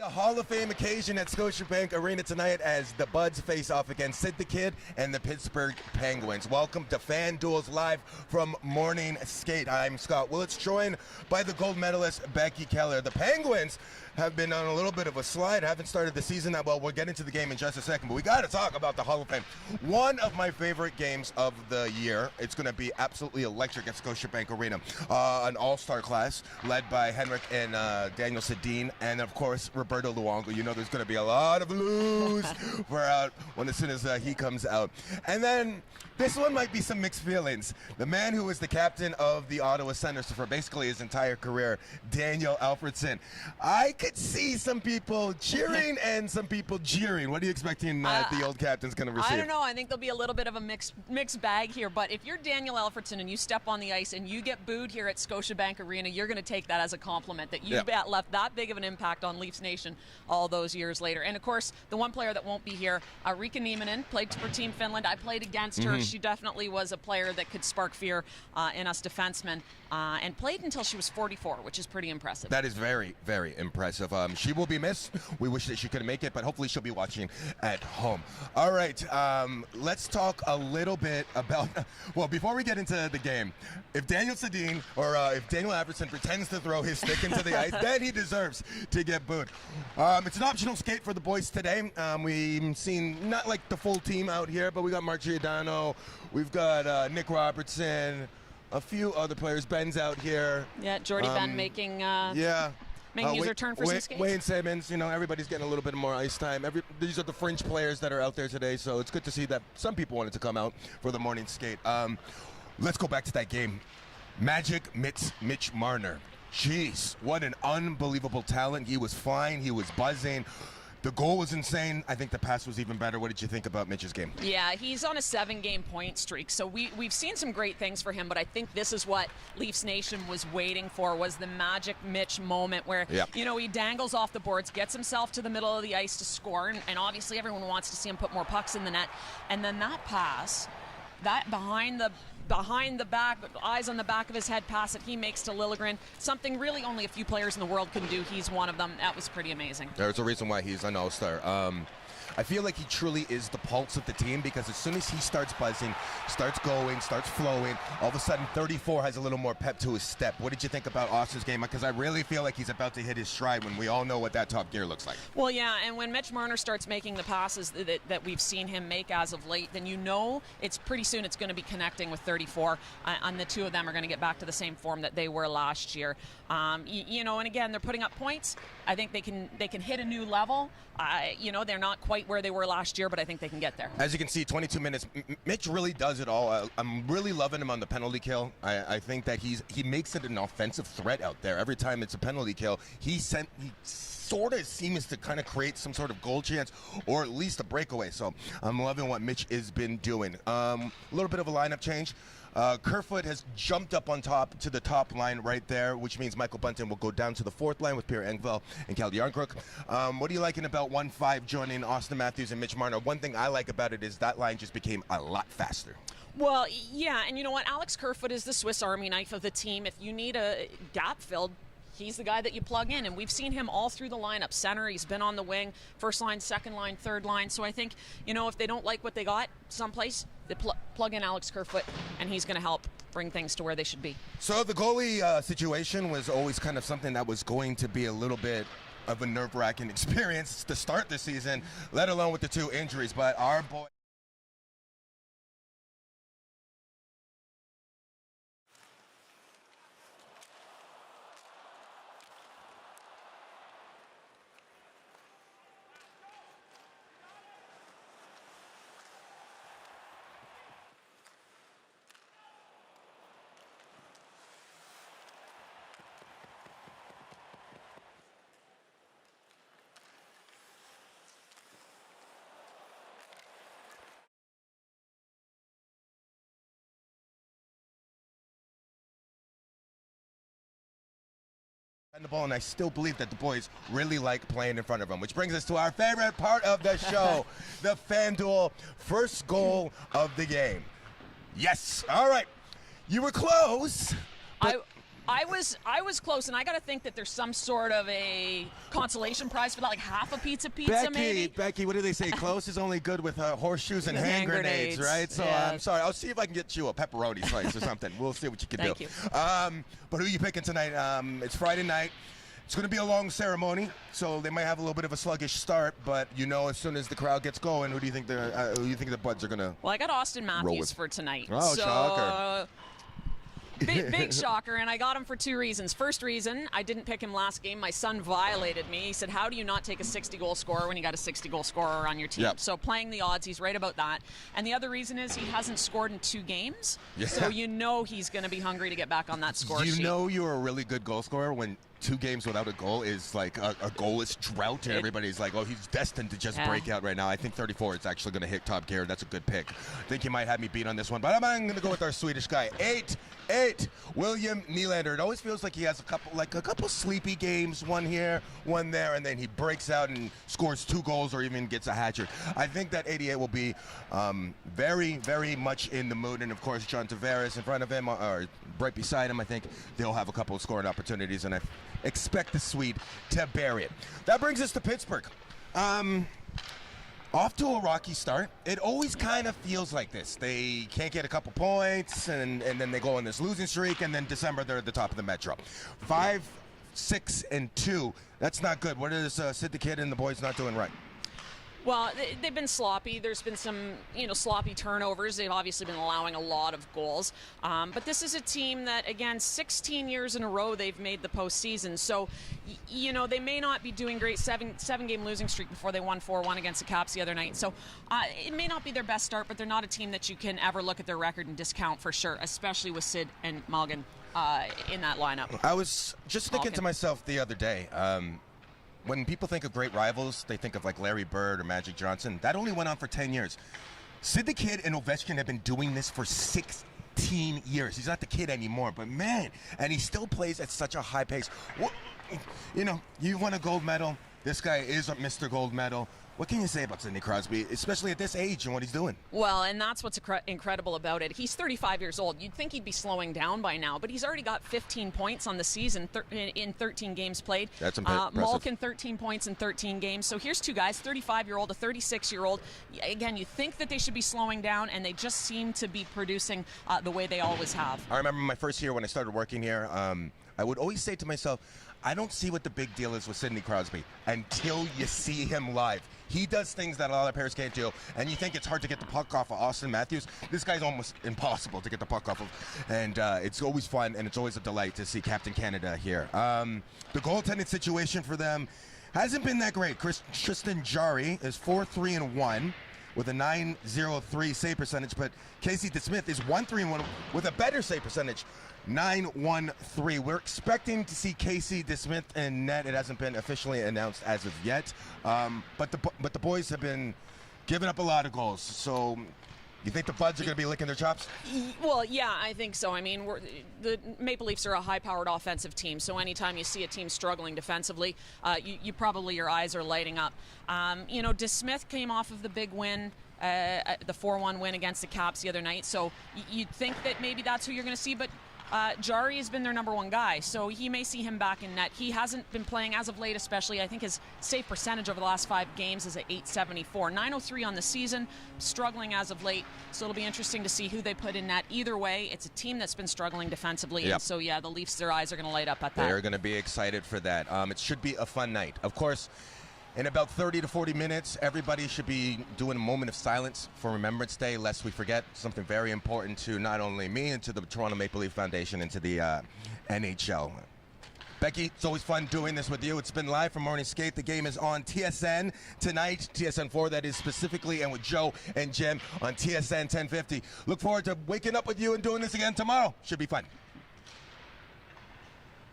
A Hall of Fame occasion at Scotiabank Arena tonight as the Buds face off against Sid the Kid and the Pittsburgh Penguins. Welcome to FanDuel's live from Morning Skate. I'm Scott Willats, joined by the gold medalist Becky Kellar. The Penguins have been on a little bit of a slide, haven't started the season that well. We'll get into the game in just a second, but we got to talk about the Hall of Fame. One of my favorite games of the year. It's going to be absolutely electric at Scotiabank Arena. An all-star class led by Henrik and Daniel Sedin, and of course Roberto Luongo. You know there's going to be a lot of lose for out as soon as he comes out. And then this one might be some mixed feelings. The man who was the captain of the Ottawa Senators for basically his entire career, Daniel Alfredsson. I could see some people cheering and some people jeering. What are you expecting the old captain's going to receive? I don't know. I think there'll be a little bit of a mixed bag here. But if you're Daniel Alfredsson and you step on the ice and you get booed here at Scotiabank Arena, you're going to take that as a compliment that you left that big of an impact on Leafs Nation all those years later. And of course, the one player that won't be here, Riikka Nieminen, played for Team Finland. I played against her. She definitely was a player that could spark fear in us defensemen, and played until she was 44, which is pretty impressive. That is very, very impressive. She will be missed. We wish that she could make it, but hopefully she'll be watching at home. All right, let's talk a little bit about, well, before we get into the game, if Daniel Sedin or if Daniel Alfredsson pretends to throw his stick into the ice, then he deserves to get booed. It's an optional skate for the boys today. We've seen not like the full team out here, but we got Mark Giordano, we've got Nick Robertson, a few other players. Ben's out here. Yeah, Jordy Ben making his return for some skates. Wayne Simmons, you know, everybody's getting a little bit more ice time. These are the fringe players that are out there today, so it's good to see that some people wanted to come out for the morning skate. Let's go back to that game. Magic Mitch Marner. Jeez, what an unbelievable talent. He was flying, he was buzzing. The goal was insane. I think the pass was even better. What did you think about Mitch's game? Yeah, he's on a 7-game point streak, so we've seen some great things for him, but I think this is what Leafs Nation was waiting for, was the magic Mitch moment where, you know, he dangles off the boards, gets himself to the middle of the ice to score, and obviously everyone wants to see him put more pucks in the net. And then that pass, that behind the back, eyes on the back of his head pass that he makes to Liljegren, something really only a few players in the world can do. He's one of them. That was pretty amazing. There's a reason why he's an all-star. I feel like he truly is the pulse of the team, because as soon as he starts buzzing, starts going, starts flowing, all of a sudden 34 has a little more pep to his step. What did you think about Austin's game? Because I really feel like he's about to hit his stride when we all know what that top gear looks like. Well, yeah, and when Mitch Marner starts making the passes that we've seen him make as of late, then you know it's pretty soon it's going to be connecting with 34, and the two of them are going to get back to the same form that they were last year. You know, and again, they're putting up points. I think they can hit a new level. You know, they're not quite where they were last year, but I think they can get there. As you can see, 22 minutes. Mitch really does it all. I'm really loving him on the penalty kill. I think that he makes it an offensive threat out there. Every time it's a penalty kill, he sort of seems to kind of create some sort of goal chance or at least a breakaway. So I'm loving what Mitch has been doing. A little bit of a lineup change. Kerfoot has jumped up on top to the top line right there, which means Michael Bunting will go down to the fourth line with Pierre Engvall and Cal Yarncrook. What are you liking about 1-5 joining Austin Matthews and Mitch Marner? One thing I like about it is that line just became a lot faster. Well, yeah, and you know what? Alex Kerfoot is the Swiss Army knife of the team. If you need a gap filled, he's the guy that you plug in, and we've seen him all through the lineup. Center, he's been on the wing, first line, second line, third line. So I think, you know, if they don't like what they got someplace, they plug in Alex Kerfoot, and he's going to help bring things to where they should be. So the goalie situation was always kind of something that was going to be a little bit of a nerve-wracking experience to start the season, let alone with the 2 injuries. But our boy... the ball, and I still believe that the boys really like playing in front of them, which brings us to our favorite part of the show, the FanDuel first goal of the game. Yes. All right. You were close. I was close, and I got to think that there's some sort of a consolation prize for that, like half a pizza maybe. Becky, what do they say? Close is only good with horseshoes and hand grenades, right? So I'm sorry. I'll see if I can get you a pepperoni slice or something. We'll see what you can Thank do. you. But who are you picking tonight? It's Friday night. It's going to be a long ceremony, so they might have a little bit of a sluggish start. But as soon as the crowd gets going, who do you think the Buds are going to? Well, I got Austin Matthews for tonight. Oh, so, shocker! Big shocker, and I got him for two reasons. First reason, I didn't pick him last game. My son violated me. He said, how do you not take a 60-goal scorer when you got a 60-goal scorer on your team? Yep. So playing the odds, he's right about that. And the other reason is he hasn't scored in 2 games, so he's going to be hungry to get back on that score sheet. You're a really good goal scorer when 2 games without a goal is like a goalless drought, and everybody's like, oh, he's destined to just break out right now. I think 34 is actually going to hit top gear. That's a good pick. I think you might have me beat on this one, but I'm going to go with our Swedish guy. 8, William Nylander. It always feels like he has a couple sleepy games, one here, one there, and then he breaks out and scores 2 goals or even gets a hat trick. I think that 88 will be very, very much in the mood, and of course, John Tavares in front of him or right beside him. I think they'll have a couple of scoring opportunities, and I expect the Swede to bury it. That brings us to Pittsburgh. Off to a rocky start. It always kind of feels like this. They can't get a couple points, and then they go on this losing streak, and then December they're at the top of the Metro. 5, 6, and 2. That's not good. What is Sid the Kid and the boys not doing right? Well, they've been sloppy. There's been some, sloppy turnovers. They've obviously been allowing a lot of goals. But this is a team that, again, 16 years in a row they've made the postseason. So, they may not be doing great. 7-game losing streak before they won 4-1 against the Caps the other night. So it may not be their best start, but they're not a team that you can ever look at their record and discount for sure, especially with Sid and Malgin in that lineup. I was just thinking to myself the other day, when people think of great rivals, they think of like Larry Bird or Magic Johnson. That only went on for 10 years. Sid the Kid and Ovechkin have been doing this for 16 years. He's not the kid anymore, but man, and he still plays at such a high pace. You won a gold medal. This guy is a Mr. Gold Medal. What can you say about Sidney Crosby, especially at this age and what he's doing? Well, and that's what's incredible about it. He's 35 years old. You'd think he'd be slowing down by now, but he's already got 15 points on the season in 13 games played. That's impressive. Malkin, 13 points in 13 games. So here's 2 guys, 35-year-old, a 36-year-old. Again, you think that they should be slowing down, and they just seem to be producing the way they always have. I remember my first year when I started working here, I would always say to myself, I don't see what the big deal is with Sidney Crosby until you see him live. He does things that a lot of players can't do, and you think it's hard to get the puck off of Austin Matthews. This guy's almost impossible to get the puck off of, and it's always fun, and it's always a delight to see Captain Canada here. The goaltending situation for them hasn't been that great. Tristan Jarry is 4-3-1 with a .903 save percentage, but Casey DeSmith is 1-3-1 with a better save percentage, .913. We're expecting to see Casey DeSmith in net. It hasn't been officially announced as of yet, but the boys have been giving up a lot of goals. So you think the Buds are going to be licking their chops? Well, yeah, I think so. I mean, the Maple Leafs are a high-powered offensive team, so anytime you see a team struggling defensively, you probably, your eyes are lighting up. DeSmith came off of the big win, the 4-1 win against the Caps the other night, so you'd think that maybe that's who you're going to see, but Jarry has been their number 1 guy, so he may see him back in net. He hasn't been playing as of late, especially. I think his save percentage over the last 5 games is at .874. .903 on the season, struggling as of late, so it'll be interesting to see who they put in net. Either way, it's a team that's been struggling defensively, and so, yeah, the Leafs, their eyes are going to light up at that. They're going to be excited for that. It should be a fun night. Of course, in about 30 to 40 minutes, everybody should be doing a moment of silence for Remembrance Day, lest we forget something very important to not only me and to the Toronto Maple Leaf Foundation and to the NHL. Becky, it's always fun doing this with you. It's been live from Morning Skate. The game is on TSN tonight, TSN 4, that is specifically, and with Joe and Jim on TSN 1050. Look forward to waking up with you and doing this again tomorrow. Should be fun.